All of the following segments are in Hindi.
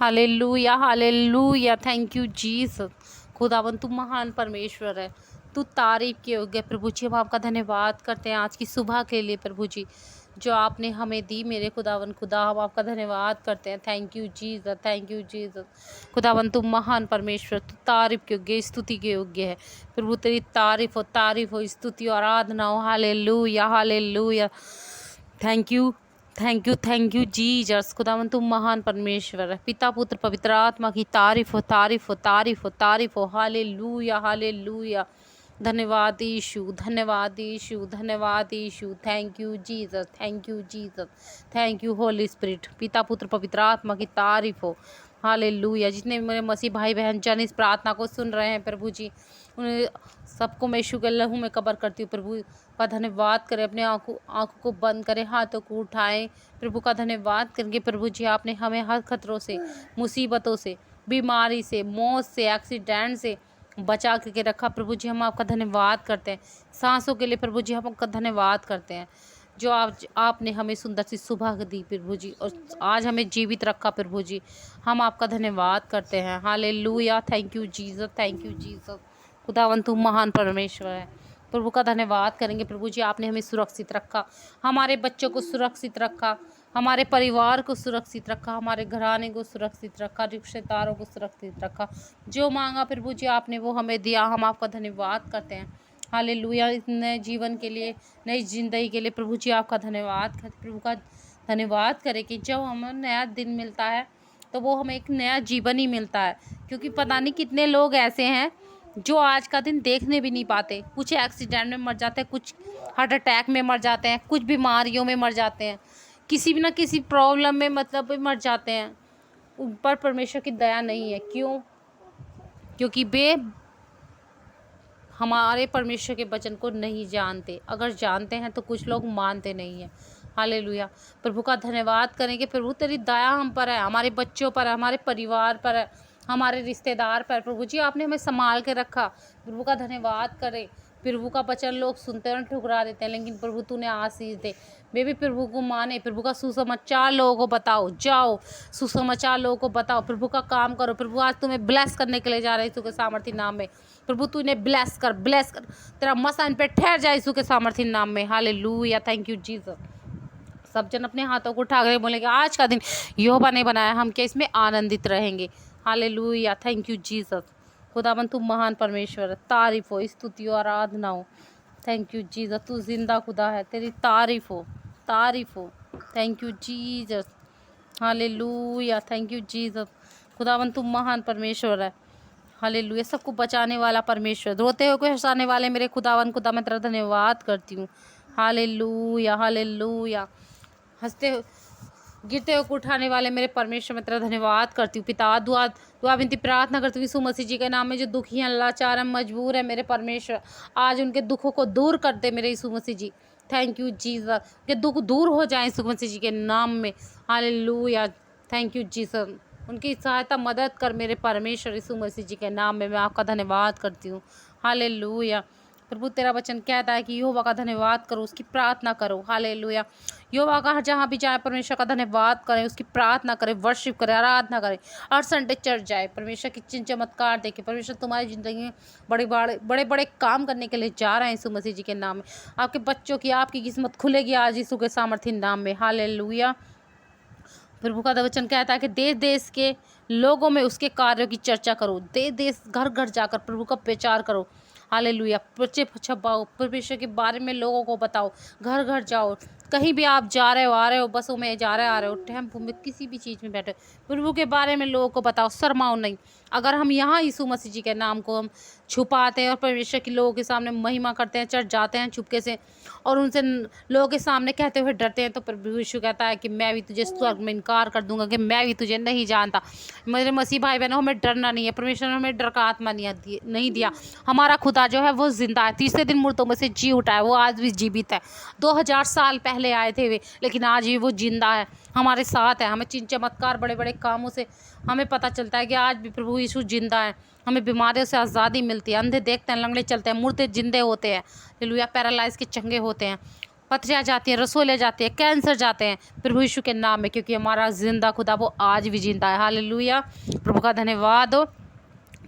Hallelujah hallelujah. Thank you Jesus. खुदावन तू महान परमेश्वर है, तू तारीफ के योग्य। प्रभु जी हम आपका धन्यवाद करते हैं आज की सुबह के लिए प्रभु जी, जो आपने हमें दी मेरे खुदावन खुदा। हम आपका धन्यवाद करते हैं। Thank you Jesus, thank you Jesus. खुदावन तू महान परमेश्वर, तू तारीफ के योग्य, स्तुति के योग्य है प्रभु। तेरी तारीफ हो, स्तुति और आराधना हो। Hallelujah hallelujah. Thank you Jesus. खुदावन तुम महान परमेश्वर है, पिता पुत्र पवित्र आत्मा की तारीफ हो, तारीफ हो, तारीफ हो, तारीफ हो। Hallelujah hallelujah. धन्यवाद यीशु, धन्यवाद यीशु, धन्यवाद यीशु। Thank you Jesus, thank you Jesus, thank you Holy Spirit. पिता पुत्र पवित्र आत्मा की तारीफ हो। हालेलुया। जितने मेरे मसीह भाई बहन जन इस प्रार्थना को सुन रहे हैं प्रभु जी, उन्हें सबको मैं यीशु के लहू में कबर करती हूँ। प्रभु का धन्यवाद करें, अपने आँखों को बंद करें, हाथों को उठाएं। प्रभु का धन्यवाद करेंगे। प्रभु जी आपने हमें हर खतरों से, मुसीबतों से, बीमारी से, मौत से, एक्सीडेंट से बचा करके रखा। प्रभु जी हम आपका धन्यवाद करते हैं। सांसों के लिए प्रभु जी हम आपका धन्यवाद करते हैं, जो आपने हमें सुंदर सी सुबह दी प्रभु जी, और आज हमें जीवित रखा प्रभु जी। हम आपका धन्यवाद करते हैं। Hallelujah. Thank you Jesus, thank you Jesus. खुदावन तू महान परमेश्वर है। प्रभु का धन्यवाद करेंगे। प्रभु जी आपने हमें सुरक्षित रखा, हमारे बच्चों को सुरक्षित रखा, हमारे परिवार को सुरक्षित रखा, हमारे घराने को सुरक्षित रखा, रिश्तेदारों को सुरक्षित रखा। जो मांगा प्रभु जी आपने वो हमें दिया। हम आपका धन्यवाद करते हैं। हालेलुया। इस नए जीवन के लिए, नई जिंदगी के लिए प्रभु जी आपका धन्यवाद करते। प्रभु का धन्यवाद करें कि जब हमें नया दिन मिलता है तो वो हमें एक नया जीवन ही मिलता है। क्योंकि पता नहीं कितने लोग ऐसे हैं जो आज का दिन देखने भी नहीं पाते। कुछ एक्सीडेंट में मर जाते हैं, कुछ हार्ट अटैक में मर जाते हैं, कुछ बीमारियों में मर जाते हैं, किसी भी ना किसी प्रॉब्लम में मतलब मर जाते हैं। उन पर परमेश्वर की दया नहीं है। क्यों? क्योंकि वे हमारे परमेश्वर के वचन को नहीं जानते। अगर जानते हैं तो कुछ लोग मानते नहीं हैं। हालेलुया। प्रभु का धन्यवाद करेंगे। प्रभु तेरी दया हम पर है, हमारे बच्चों पर है, हमारे परिवार पर है, हमारे रिश्तेदार पर। प्रभु जी आपने हमें संभाल के रखा। प्रभु का धन्यवाद करें। प्रभु का वचन लोग सुनते हैं, ठुकरा देते हैं, लेकिन प्रभु तूने आशीष दे। वे भी प्रभु को माने। प्रभु का सुसमाचार लोगों को बताओ। जाओ सुसमाचार लोगों को बताओ। प्रभु का काम करो। प्रभु आज तुम्हें ब्लेस करने के लिए जा रहे हैं यीशु के सामर्थी नाम में। प्रभु तू इन्हें ब्लेस कर, ब्लेस कर। तेरा मसा इन पे ठहर जाए यीशु के सामर्थी नाम में। हालेलुया। Thank you Jesus. सब जन अपने हाथों को उठा कर बोलेंगे आज का दिन यहोवा ने बनाया, हम क्या इसमें आनंदित रहेंगे। हालेलुया। Thank you Jesus. खुदावन तू महान परमेश्वर है, तारीफ हो, स्तुति हो, आराधना हो। Thank you Jesus. तू जिंदा खुदा है, तेरी तारीफ हो, तारीफ हो। Thank you Jesus. Hallelujah. Thank you Jesus. खुदावन तू महान परमेश्वर है। हालेलुया। सबको बचाने वाला परमेश्वर, रोते हुए को हंसाने वाले मेरे खुदावन खुदा, मैं तेरा धन्यवाद करती हूँ। Hallelujah hallelujah. हंसते गिरते हुए को उठाने वाले मेरे परमेश्वर, मैं तेरा धन्यवाद करती हूँ। पिता दुआ दुआ विनती प्रार्थना करती हूँ यीशु मसीह जी के नाम में। जो दुखी हैं, लाचार हैं, मजबूर है मेरे परमेश्वर, आज उनके दुखों को दूर कर दे मेरे यीशु मसीह जी। Thank you Jesus. के दुख दूर हो जाए यीशु मसीह जी के नाम में। हालेलुया। Thank you Jesus. उनकी सहायता मदद कर मेरे परमेश्वर यीशु मसीह जी के नाम में। मैं आपका धन्यवाद करती हूँ। हालेलुया। प्रभु तेरा वचन कहता है कि यहोवा का धन्यवाद करो, उसकी प्रार्थना करो। हालेलुया। यहोवा का जहाँ भी जाए परमेश्वर का धन्यवाद करें, उसकी प्रार्थना करें, वर्शिप करें, आराधना करें। हर संडे चर्च जाए, परमेश्वर की चिन्ह चमत्कार देखें। परमेश्वर तुम्हारी ज़िंदगी में बड़े बड़े काम करने के लिए जा रहे हैं यीशु मसीह जी के नाम में। आपके बच्चों की, आपकी किस्मत खुलेगी आज यीशु के सामर्थी नाम में। हालेलुया। प्रभु का वचन कहता है कि देश देश के लोगों में उसके कार्यों की चर्चा करो। देश देश घर घर जाकर प्रभु का प्रचार करो। हालेलुया। पर्चे छपाओ, परमेश्वर के बारे में लोगों को बताओ। घर घर जाओ, कहीं भी आप जा रहे हो, आ रहे हो, बसों में जा रहे आ रहे हो, टेम्पो में, किसी भी चीज़ में बैठे, प्रभु के बारे में लोगों को बताओ। शर्माओ नहीं। अगर हम यहाँ यीशु मसीह जी के नाम को हम छुपाते हैं और परमेश्वर के लोगों के सामने महिमा करते हैं, चर्च जाते हैं चुपके से और उनसे लोगों के सामने कहते हुए डरते हैं, तो प्रभु यीशु कहता है कि मैं भी तुझे स्वर्ग में इनकार कर दूंगा, कि मैं भी तुझे नहीं जानता। मेरे मसीह भाई बहनों, हमें डरना नहीं है। परमेश्वर ने हमें डर का आत्मा नहीं दिया। हमारा खुदा जो है वो जिंदा है, तीसरे दिन मुर्दों में से जी उठा है, वो आज भी जीवित है। 2000 साल पहले आए थे वे, लेकिन आज भी वो जिंदा है, हमारे साथ है। हमें चिन्ह चमत्कार बड़े बड़े कामों से हमें पता चलता है कि आज भी प्रभु यीशु जिंदा है। हमें बीमारियों से आज़ादी मिलती है। अंधे देखते हैं, लंगड़े चलते हैं, मुर्दे जिंदे होते हैं। हालेलुया। पैरालाइज के चंगे होते हैं। पथरियाँ जाती हैं, रसोलियाँ जाती हैं, कैंसर जाते हैं प्रभु यीशु के नाम में, क्योंकि हमारा जिंदा खुदा वो आज भी जिंदा है। हालेलुया, प्रभु का धन्यवाद हो।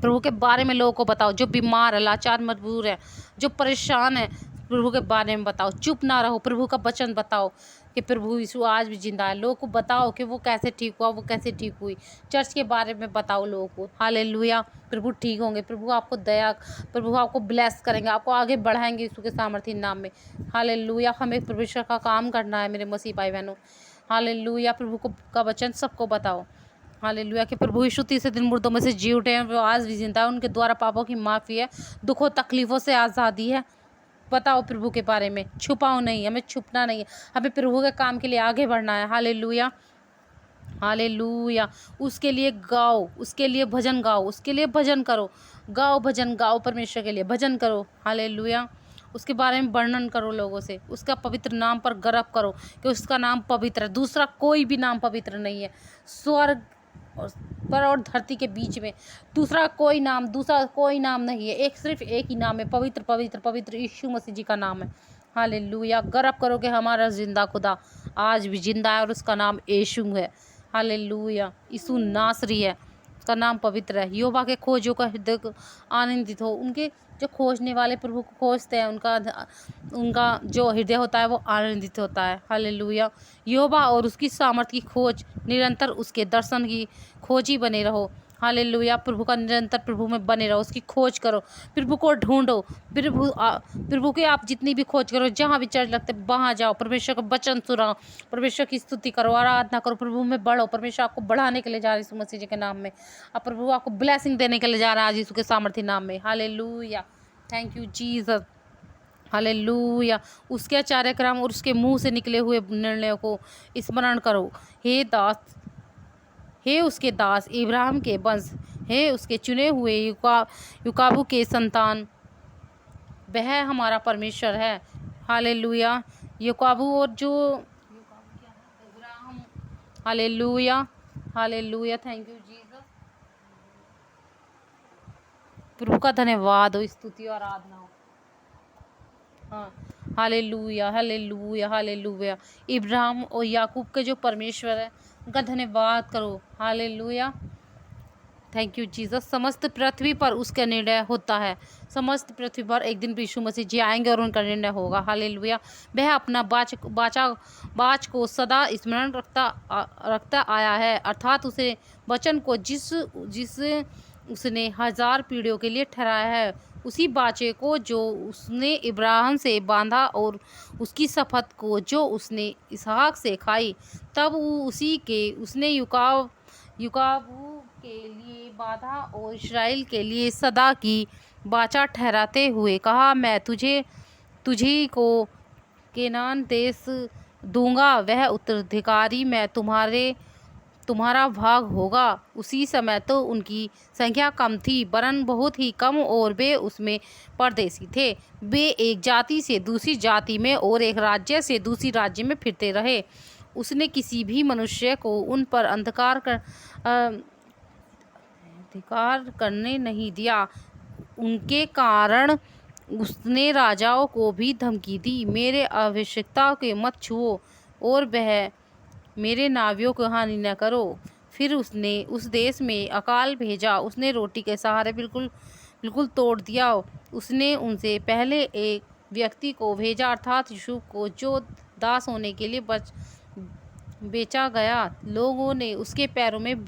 प्रभु के बारे में लोगों को बताओ, जो बीमार है, लाचार मजबूर है, जो परेशान है, प्रभु के बारे में बताओ। चुप ना रहो, प्रभु का वचन बताओ कि प्रभु यीशु आज भी जिंदा है। लोगों को बताओ कि वो कैसे ठीक हुआ, वो कैसे ठीक हुई। चर्च के बारे में बताओ लोगों को। हालेलुया, प्रभु ठीक होंगे, प्रभु आपको दया, प्रभु आपको ब्लेस करेंगे, आपको आगे बढ़ाएंगे यीशु के सामर्थ्य नाम में। हालेलुया, हमें परमेश्वर का काम करना है मेरे मसीह भाई बहनों। हालेलुया, प्रभु को का वचन सबको बताओ। हालेलुया, कि प्रभु यीशु तीसरे दिन मुर्दों में से जी उठे हैं, वो आज भी जिंदा है, उनके द्वारा पापों की माफ़ी है, दुखों तकलीफ़ों से आज़ादी है। बताओ प्रभु के बारे में, छुपाओ नहीं, हमें छुपना नहीं है, हमें प्रभु के काम के लिए आगे बढ़ना है। हालेलुया, हालेलुया, उसके लिए गाओ, उसके लिए भजन गाओ, उसके लिए भजन करो, गाओ भजन गाओ, परमेश्वर के लिए भजन करो। हालेलुया, उसके बारे में वर्णन करो लोगों से, उसका पवित्र नाम पर गर्व करो कि उसका नाम पवित्र है। दूसरा कोई भी नाम पवित्र नहीं है, स्वर्ग पर और धरती के बीच में दूसरा कोई नाम नहीं है। एक सिर्फ एक ही नाम है, पवित्र पवित्र पवित्र यीशु मसीह जी का नाम है। हालेलुया, गर्व करो कि हमारा जिंदा खुदा आज भी जिंदा है और उसका नाम यीशु है। हालेलुया, यीशु नासरी है, उसका नाम पवित्र है। यहोवा के खोजों का हृदय आनंदित हो। उनके जो खोजने वाले प्रभु को खोजते हैं, उनका जो हृदय होता है वो आनंदित होता है। हालेलुया, यहोवा और उसकी सामर्थ्य की खोज, निरंतर उसके दर्शन की खोजी बने रहो। हालेलुया, प्रभु का निरंतर प्रभु में बने रहो, उसकी खोज करो, प्रभु को ढूंढो। प्रभु की आप जितनी भी खोज करो, जहाँ भी चर्च लगते वहाँ जाओ, परमेश्वर का वचन सुनाओ, परमेश्वर की स्तुति करो, आराधना करो, प्रभु में बढ़ो। परमेश्वर आपको बढ़ाने के लिए जा रहा है यीशु मसीह जी के नाम में। अब प्रभु आपको ब्लेसिंग देने के लिए जा रहा है आज यीशु के सामर्थ्य नाम में। Hallelujah, thank you Jesus. Hallelujah, उसके कार्यक्रम और उसके मुंह से निकले हुए निर्णयों को स्मरण करो। हे उसके दास इब्राहिम के वंश, हे उसके चुने हुए युकाबू के संतान, वह हमारा परमेश्वर है। हालेलुया, युकाबू और जो इब्राहिम, hallelujah, hallelujah, thank you Jesus. प्रभु का धन्यवाद हो, स्तुति और आराधना हो। हाँ, हालेलुया, हालेलुया, हालेलुया, इब्राहिम और याकूब के जो परमेश्वर है उनका धन्यवाद करो। Hallelujah, thank you Jesus. समस्त पृथ्वी पर उसका निर्णय होता है, समस्त पृथ्वी पर एक दिन यीशु मसीह जी आएंगे और उनका निर्णय होगा। हालेलुया, वह अपना बाच को सदा स्मरण रखता आया है, अर्थात उसे वचन को जिस उसने 1000 पीढ़ियों के लिए ठहराया है, उसी बाचे को जो उसने इब्राहिम से बांधा और उसकी शपथ को जो उसने इसहाक से खाई, तब उसने युकाबू के लिए बाधा और इस्राएल के लिए सदा की बाचा ठहराते हुए कहा, मैं तुझी को केनान देश दूंगा, वह उत्तराधिकारी मैं तुम्हारा भाग होगा। उसी समय तो उनकी संख्या कम थी, वरन बहुत ही कम, और वे उसमें परदेसी थे। वे एक जाति से दूसरी जाति में और एक राज्य से दूसरी राज्य में फिरते रहे। उसने किसी भी मनुष्य को उन पर अधिकार करने नहीं दिया। उनके कारण उसने राजाओं को भी धमकी दी, मेरे आवश्यकता के मत छुओ और वह मेरे नावियों को हानि न करो। फिर उसने उस देश में अकाल भेजा, उसने रोटी के सहारे बिल्कुल तोड़ दिया। उसने उनसे पहले एक व्यक्ति को भेजा, अर्थात यूसुफ को, जो दास होने के लिए बेचा गया। लोगों ने उसके पैरों में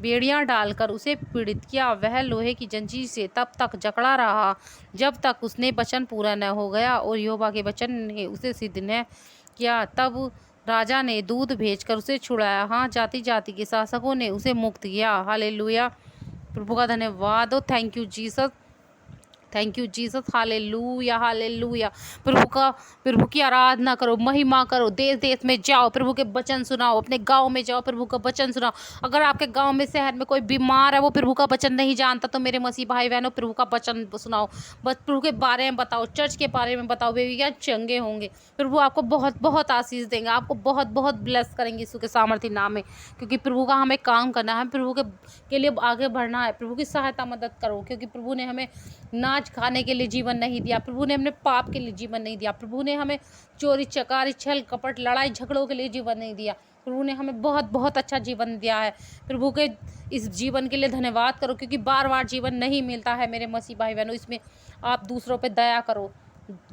बेड़ियां डालकर उसे पीड़ित किया। वह लोहे की जंजीर से तब तक जकड़ा रहा जब तक उसने वचन पूरा न हो गया और यहोवा के वचन ने उसे सिद्ध न किया। तब राजा ने दूत भेजकर उसे छुड़ाया। हाँ, जाति जाति के शासकों ने उसे मुक्त किया। हालेलुया, प्रभु का धन्यवाद हो। Thank you Jesus, thank you Jesus. Hallelujah, hallelujah, प्रभु की आराधना करो, महिमा करो, देश देश में जाओ, प्रभु के वचन सुनाओ, अपने गांव में जाओ, प्रभु का वचन सुनाओ। अगर आपके गांव में शहर में कोई बीमार है, वो प्रभु का वचन नहीं जानता, तो मेरे मसीह भाई बहनों, प्रभु का वचन सुनाओ, बस प्रभु के बारे में बताओ, चर्च के बारे में बताओ, वे क्या चंगे होंगे। प्रभु आपको बहुत बहुत आशीष देंगे, आपको बहुत बहुत ब्लेस करेंगे यीशु के सामर्थ्य नाम में, क्योंकि प्रभु का हमें काम करना है, प्रभु के लिए आगे बढ़ना है। प्रभु की सहायता मदद करो, क्योंकि प्रभु ने हमें ना अनाज खाने के लिए जीवन नहीं दिया, प्रभु ने हमने पाप के लिए जीवन नहीं दिया, प्रभु ने हमें चोरी चकारी छल कपट लड़ाई झगड़ों के लिए जीवन नहीं दिया, प्रभु ने हमें बहुत बहुत अच्छा जीवन दिया है। प्रभु के इस जीवन के लिए धन्यवाद करो, क्योंकि बार बार जीवन नहीं मिलता है मेरे मसीह भाई बहनों। इसमें आप दूसरों पे दया करो,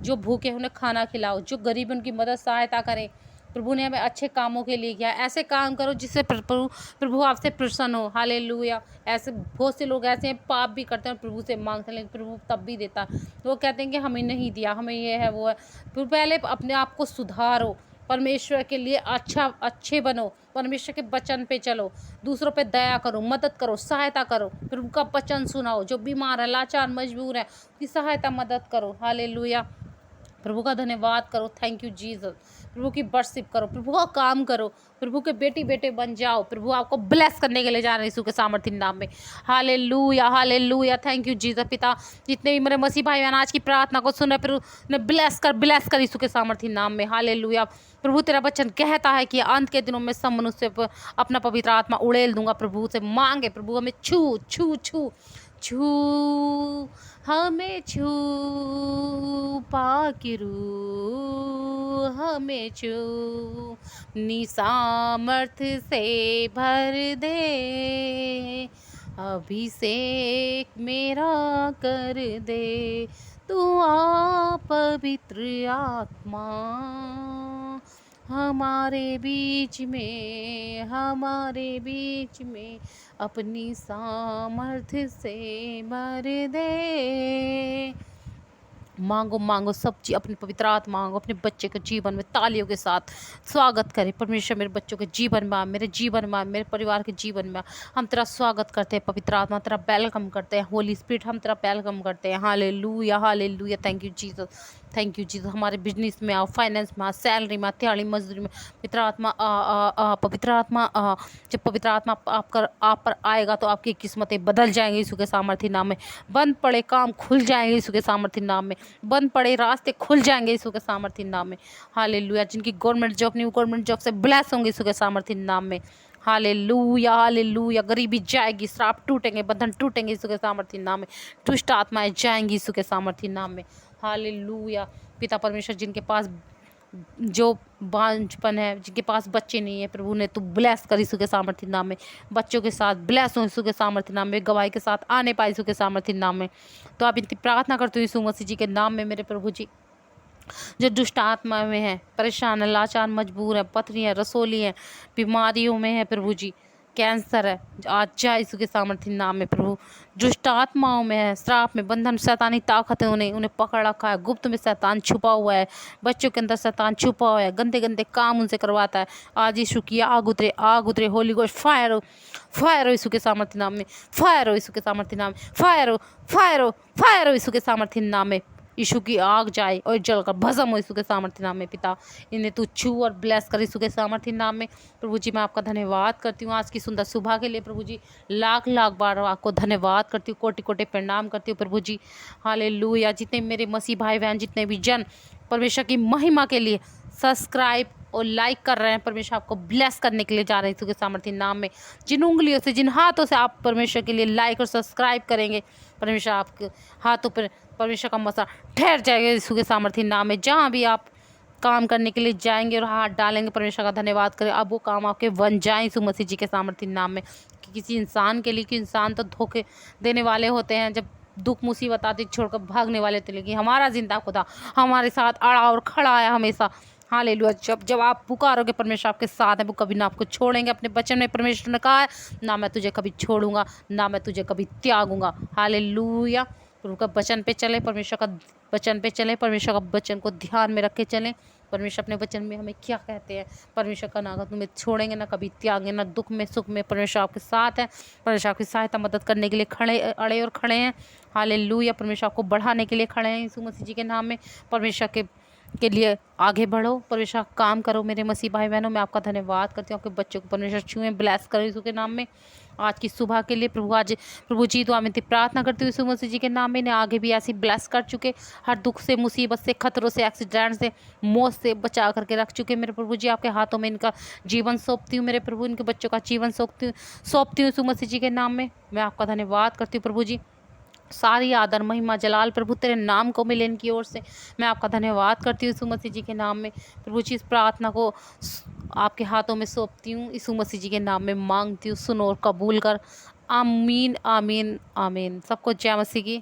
जो भूखे हैं उन्हें खाना खिलाओ, जो गरीब उनकी मदद सहायता करें। प्रभु ने हमें अच्छे कामों के लिए किया, ऐसे काम करो जिससे प्रभु आपसे प्रसन्न हो। हालेलुया। ऐसे बहुत से लोग ऐसे हैं, पाप भी करते हैं और प्रभु से मांगते हैं, लेकिन प्रभु तब भी देता है। वो कहते हैं कि हमें नहीं दिया, हमें ये है वो है। फिर पहले अपने आप को सुधारो, परमेश्वर के लिए अच्छे बनो, परमेश्वर के वचन पे चलो, दूसरों पे दया करो, मदद करो, सहायता करो, प्रभु का वचन सुनाओ। जो बीमार है, लाचार, मजबूर है, उसकी सहायता मदद करो। हालेलुया। प्रभु का धन्यवाद करो। Thank you Jesus. प्रभु की वर्शिप करो, प्रभु का काम करो, प्रभु के बेटी बेटे बन जाओ। प्रभु आपको ब्लेस करने के लिए जा रहे हैं यीशु के सामर्थ्य नाम में। Hallelujah, hallelujah. Thank you Jesus. पिता, जितने भी मेरे मसीह भाई बहन आज की प्रार्थना को सुन रहे, प्रभु ने ब्लेस कर यीशु के सामर्थ्य नाम में। हालेलुया। प्रभु तेरा वचन कहता है कि अंत के दिनों में सब मनुष्य पर अपना पवित्र आत्मा उड़ेल दूंगा। प्रभु से मांगे, प्रभु हमें छू छू छू छू, हमें छू पाकी रूह हमें छू, निसामर्थ से भर दे, अभिषेक मेरा कर दे, तू आ पवित्र आत्मा हमारे बीच में अपनी सामर्थ्य से भर दे। मांगो मांगो सब चीज, अपनी पवित्र आत्मा मांगो अपने बच्चे के जीवन में। तालियों के साथ स्वागत करें परमेश्वर, मेरे बच्चों के जीवन में, मेरे जीवन में, मेरे परिवार के जीवन में। हम तेरा स्वागत करते हैं पवित्र आत्मा, तेरा वेलकम करते हैं होली स्पिरिट, हम तेरा वेलकम करते हैं। Hallelujah, hallelujah. Thank you Jesus, thank you Jesus. हमारे बिजनेस में आओ, फाइनेंस में आओ, सैलरी में, दिहाड़ी मजदूरी में। पवित्र आत्मा पवित्र आत्मा जब पवित्र आत्मा आप पर आएगा तो आपकी किस्मतें बदल जाएंगी यीशु के सामर्थ्य नाम में। बंद पड़े काम खुल जाएंगे यीशु के सामर्थ्य नाम में। बंद पड़े रास्ते खुल जाएंगे यीशु के सामर्थ्य नाम में। हालेलुया। जिनकी गवर्नमेंट जॉब नहीं, गवर्नमेंट जॉब से ब्लेस होंगे यीशु के सामर्थ्य नाम में। Hallelujah, hallelujah. गरीबी जाएगी, श्राप टूटेंगे, बंधन टूटेंगे यीशु के सामर्थ्य नाम में। दुष्ट आत्माएं जाएंगी यीशु के सामर्थ्य नाम में। हालेलुया। पिता परमेश्वर, जिनके पास जो बांझपन है, जिनके पास बच्चे नहीं है, प्रभु ने तू ब्लेस कर यीशु के सामर्थ्य नाम में। बच्चों के साथ ब्लेस हो यीशु के सामर्थ्य नाम में, गवाही के साथ आने पाए यीशु के सामर्थ्य नाम में। तो आप इतनी प्रार्थना करते हो यीशु मसीह जी के नाम में मेरे प्रभु जी। जो दुष्ट आत्मा में है, परेशान है, लाचार मजबूर है, पथरी है, रसोली है, बीमारियों में है प्रभु जी, कैंसर है, आज जा यीशु के सामर्थ्य नाम में प्रभु। दुष्ट आत्माओं में है, श्राप में, बंधन, शैतानी ताकतें उन्हें पकड़ रखा है, गुप्त में शैतान छुपा हुआ है, बच्चों के अंदर शैतान छुपा हुआ है, गंदे गंदे काम उनसे करवाता है। आज यीशु की आग उतरे, होली गोश्त फायर हो, फायर हो यीशु के सामर्थ्य नाम में, फायर हो यीशु के सामर्थ्य नाम में, फायर हो, फायर हो, फायर हो यीशु के सामर्थ्य नाम में। यीशु की आग जाए और जलकर भस्म हो यीशु के सामर्थ्य नाम में। पिता, इन्हें तू छू और ब्लेस कर यीशु के सामर्थ्य नाम में। प्रभु जी, मैं आपका धन्यवाद करती हूँ आज की सुंदर सुबह के लिए प्रभु जी। लाख लाख बार आपको धन्यवाद करती हूँ, कोटि कोटि प्रणाम करती हूँ प्रभु जी। हालेलुया। जितने मेरे मसीह भाई बहन, जितने भी जन परमेश्वर की महिमा के लिए सब्सक्राइब और लाइक कर रहे हैं, परमेश्वर आपको ब्लेस करने के लिए जा रहे हैं यीशु के सामर्थ्य नाम में। जिन उंगलियों से, जिन हाथों से आप परमेश्वर के लिए लाइक और सब्सक्राइब करेंगे, परमेश्वर आपके हाथों पर परमेश्वर का मसा ठहर जाएगा यीशु के सामर्थ्य नाम में। जहाँ भी आप काम करने के लिए जाएंगे और हाथ डालेंगे, परमेश्वर का धन्यवाद करें, अब वो काम आपके बन जाए यीशु मसीह जी के सामर्थ्य नाम में। कि किसी इंसान के लिए, कि इंसान तो धोखे देने वाले होते हैं, जब दुख मुसीबत आती छोड़कर भागने वाले थे, लेकिन हमारा जिंदा खुदा हमारे साथ अड़ा और खड़ा है हमेशा। हालेलुया। जब आप पुकारोगे, परमेश्वर आपके साथ है, वो कभी ना आपको छोड़ेंगे। अपने वचन में परमेश्वर ने कहा है, ना मैं तुझे कभी छोड़ूंगा, ना मैं तुझे कभी त्यागूंगा। हालेलुया। प्रभु का वचन पे चले, परमेश्वर का वचन पे चले, परमेश्वर का वचन को ध्यान में रख के चलें। परमेश्वर अपने वचन में हमें क्या कहते हैं, परमेश्वर का ना तुम्हें छोड़ेंगे, ना कभी त्यागेंगे, ना दुख में सुख में परमेश्वर आपके साथ है। परमेश्वर आपकी सहायता मदद करने के लिए अड़े और खड़े हैं। हालेलुया। परमेश्वर आपको बढ़ाने के लिए खड़े हैं यीशु मसीह जी के नाम में। परमेश्वर के लिए आगे बढ़ो, परमेश्वर काम करो मेरे मसीह भाई बहनों। मैं आपका धन्यवाद करती हूँ, आपके बच्चों को परमेश्वर छुएं, ब्लेस करो यीशु के नाम में। आज की सुबह के लिए प्रभु जी तो मैं प्रार्थना करती हूँ यीशु मसीह जी के नाम में। इन्हें आगे भी ऐसी ब्लेस कर चुके, हर दुख से, मुसीबत से, खतरों से, एक्सीडेंट से, मौत से बचा करके रख चुके मेरे प्रभु जी। आपके हाथों में इनका जीवन सौंपती हूँ मेरे प्रभु, इनके बच्चों का जीवन सौंपती हूँ यीशु मसीह जी के नाम में। मैं आपका धन्यवाद करती हूँ प्रभु जी। सारी आदर महिमा जलाल प्रभु तेरे नाम को मिले इनकी ओर से। मैं आपका धन्यवाद करती हूँ यीशु मसीह जी के नाम में। प्रभु जी इस प्रार्थना को आपके हाथों में सौंपती हूँ, यीशु मसीह जी के नाम में मांगती हूँ, सुनो और कबूल कर। आमीन आमीन आमीन। सबको जय मसीह की।